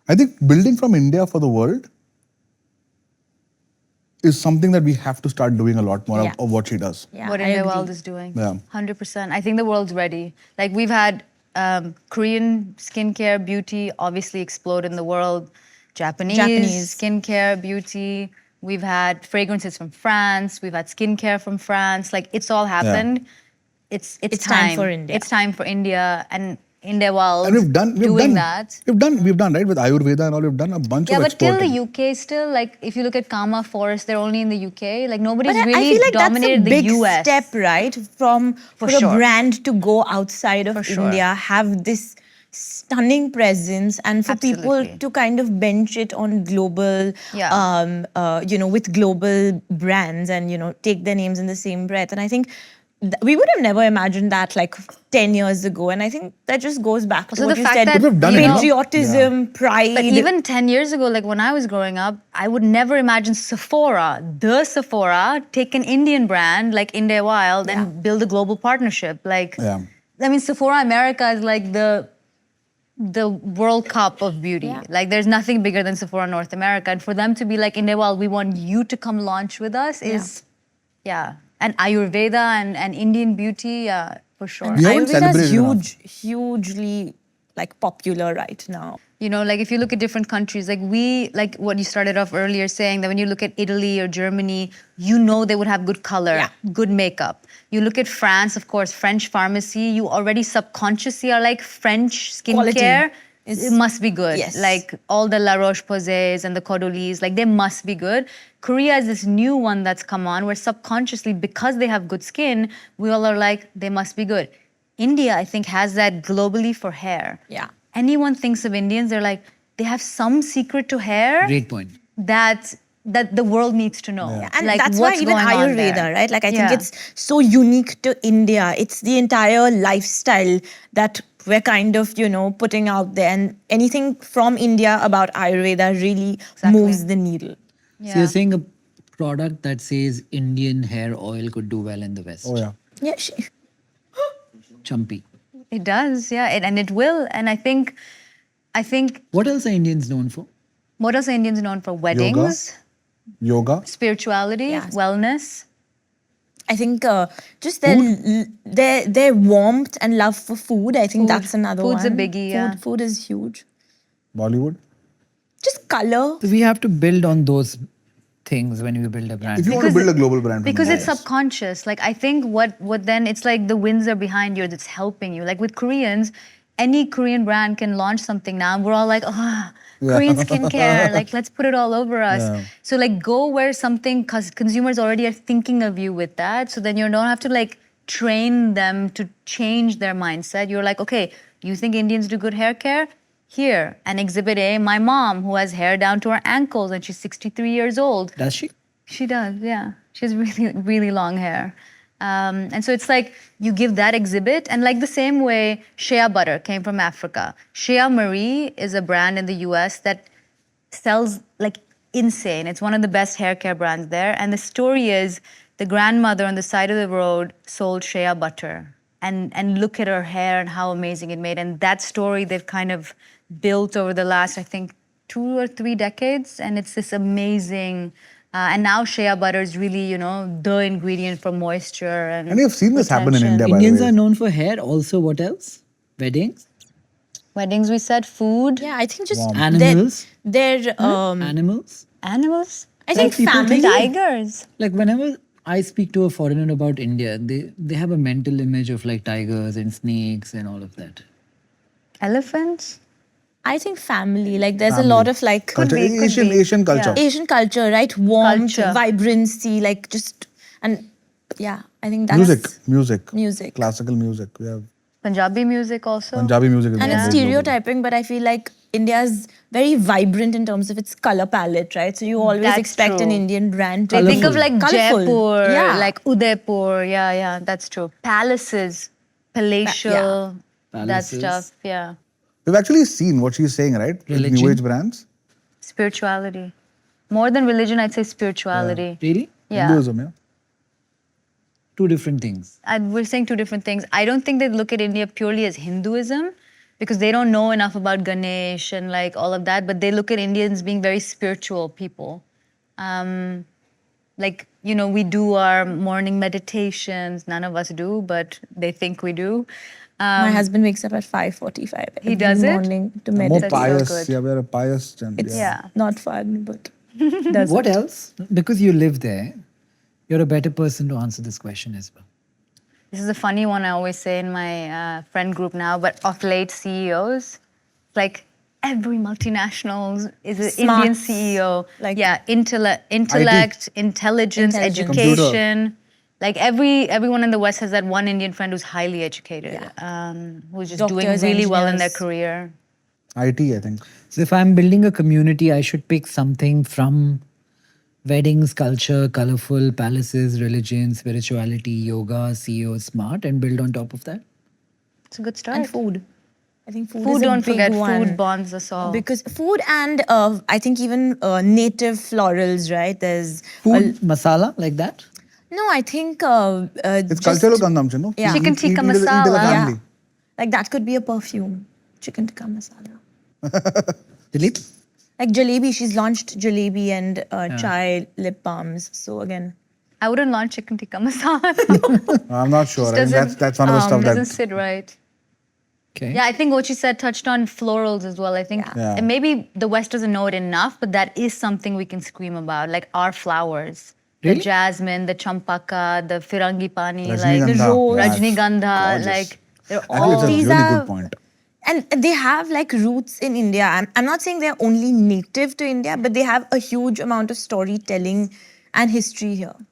I think building from India for the world is something that we have to start doing a lot more of what she does. Yeah, what I Inde agree. World is doing. Yeah. 100%. I think the world's ready. Like we've had Korean skincare, beauty obviously explode in the world. Japanese skincare, beauty. We've had fragrances from France. We've had skincare from France. Like it's all happened. It's time for India. It's time for India and Inde World And we've done that. We've done right with Ayurveda and all. We've done a bunch Yeah, of but till exporting. the UK still, like if you look at Kamath Forest, they're only in the UK. Like nobody's But I really feel like dominated that's a big the US. step, right? For sure. a brand to go outside of sure. India, have this stunning presence, and for people Absolutely. to kind of bench it on global, with global brands and, take their names in the same breath. And I think we would have never imagined that like 10 years ago. And I think that just goes back to So what the you fact said, that, we've done it, patriotism, pride. But even 10 years ago, like when I was growing up, I would never imagine the Sephora, take an Indian brand like Inde Wild and build a global partnership. Like, Yeah. I mean, Sephora America is like the World Cup of beauty. Yeah. Like there's nothing bigger than Sephora North America. And for them to be like, Inde Wild, we want you to come launch with us is, And Ayurveda and Indian beauty, for sure. We haven't Ayurveda is celebrated enough. hugely like popular right now. You know, like if you look at different countries, like what you started off earlier saying that when you look at Italy or Germany, you know they would have good color, good makeup. You look at France, of course, French pharmacy, you already subconsciously are like French skincare. It must be good. Yes. Like all the La Roche-Posays and the Caudalie, like they must be good. Korea is this new one that's come on where subconsciously, because they have good skin, we all are like, they must be good. India, I think, has that globally for hair. Yeah. Anyone thinks of Indians, they're like, they have some secret to hair. Great point. That the world needs to know. Yeah. And like, that's why what's even going on Ayurveda, there. right? Like I think it's so unique to India. It's the entire lifestyle that we're kind of, putting out there. And anything from India about Ayurveda really moves the needle. So you're saying a product that says Indian hair oil could do well in the West. Oh yeah. Yeah, Chumpy. It does, yeah, and it will. And I think, What else are Indians known for? what else are Indians known for? Weddings, Yoga. spirituality, wellness. I think just their warmth and love for food. I think that's another Food's one. a biggie, yeah. Food is huge. Bollywood. Just color. So we have to build on those things when we build a brand. If you want to build a global brand. from Because India. it's subconscious. Like I think what then it's like the winds are behind you that's helping you. Like with Koreans, any Korean brand can launch something now and we're all like, Korean skincare, like let's put it all over us. Yeah. So like go where something, because consumers already are thinking of you with that. So then you don't have to like train them to change their mindset. You're like, okay, you think Indians do good hair care? Here, and Exhibit A, my mom who has hair down to her ankles and she's 63 years old. Does she? She does, yeah. She has really, really long hair. And so it's like you give that exhibit, and like the same way Shea Butter came from Africa. Shea Marie is a brand in the US that sells like insane. It's one of the best hair care brands there. And the story is the grandmother on the side of the road sold Shea Butter. And look at her hair and how amazing it made. And that story they've kind of built over the last, I think, 2 or 3 decades. And it's this amazing... and now shea butter is really, the ingredient for moisture and you've seen this happen in retention. India, by Indians the way. are known for hair. Also, what else? Weddings? Weddings, we said, food, Yeah, I think just Animals? their Animals? animals. I think people family. Tigers. Like whenever I speak to a foreigner about India, they have a mental image of like tigers and snakes and all of that. Elephants. I think family. Like there's a lot of like Culture. be, could Asian, be. Asian culture. Yeah. Asian culture, right? Warmth, Culture. vibrancy, like just and yeah, I think that's Music. Classical music. We have Punjabi music also. Punjabi music. Is and it's very global. stereotyping, but I feel like India's very vibrant in terms of its color palette, right? So you always That's expect an true. Indian brand to They think of be like colorful. Jaipur, Yeah. like Udaipur. Yeah, that's true. Palaces, palatial, that Palaces. stuff, yeah. We've actually seen what she's saying, right? With Religion. New age brands. Spirituality. More than religion, I'd say spirituality. Really? Yeah. Hinduism, yeah. Two different things. We're saying two different things. I don't think they look at India purely as Hinduism. because they don't know enough about Ganesh and like all of that, but they look at Indians being very spiritual people. Like, you know, we do our morning meditations. None of us do, but they think we do. My husband wakes up at 5:45 He does it? morning to More meditate. That's so pious. good. Yeah, we're a pious and It's Yeah. not fun, but does What it. else? Because you live there, you're a better person to answer this question as well. This is a funny one I always say in my friend group now, but of late CEOs, like every multinational is an Indian Smarts, CEO. like- yeah, intellect, intelligence, Intelligence. education. Like everyone in the West has that one Indian friend who's highly educated, who's just doing Doctors, really well in their engineers. career. IT, I think. So if I'm building a community, I should pick something from weddings, culture, colorful palaces, religion, spirituality, yoga, CEO, smart, and build on top of that. It's a good start. And food. I think food, Food, is a don't big forget, one. food bonds us all. Because food and I think even native florals, right? There's Food, masala, like that. no, I think It's just- cultural consumption, no? Yeah. Chicken tikka Eat as a masala. family. Yeah, like that could be a perfume. Chicken tikka masala. Dilip? Like jalebi, she's launched jalebi and chai lip balms. So again, I wouldn't launch chicken tikka masala. I'm not sure. I think doesn't- that's one of the stuff doesn't that. sit right. Okay. Yeah, I think what you said touched on florals as well. I think Yeah. and maybe the West doesn't know it enough, but that is something we can scream about, like our flowers. Really? The jasmine, the champaka, the firangi pani, like Rajnigandha. The rose. Yeah, Rajnigandha, gorgeous. like they're Actually, all it's a These really are- good point. and they have like roots in India. I'm not saying they're only native to India, but they have a huge amount of storytelling and history here.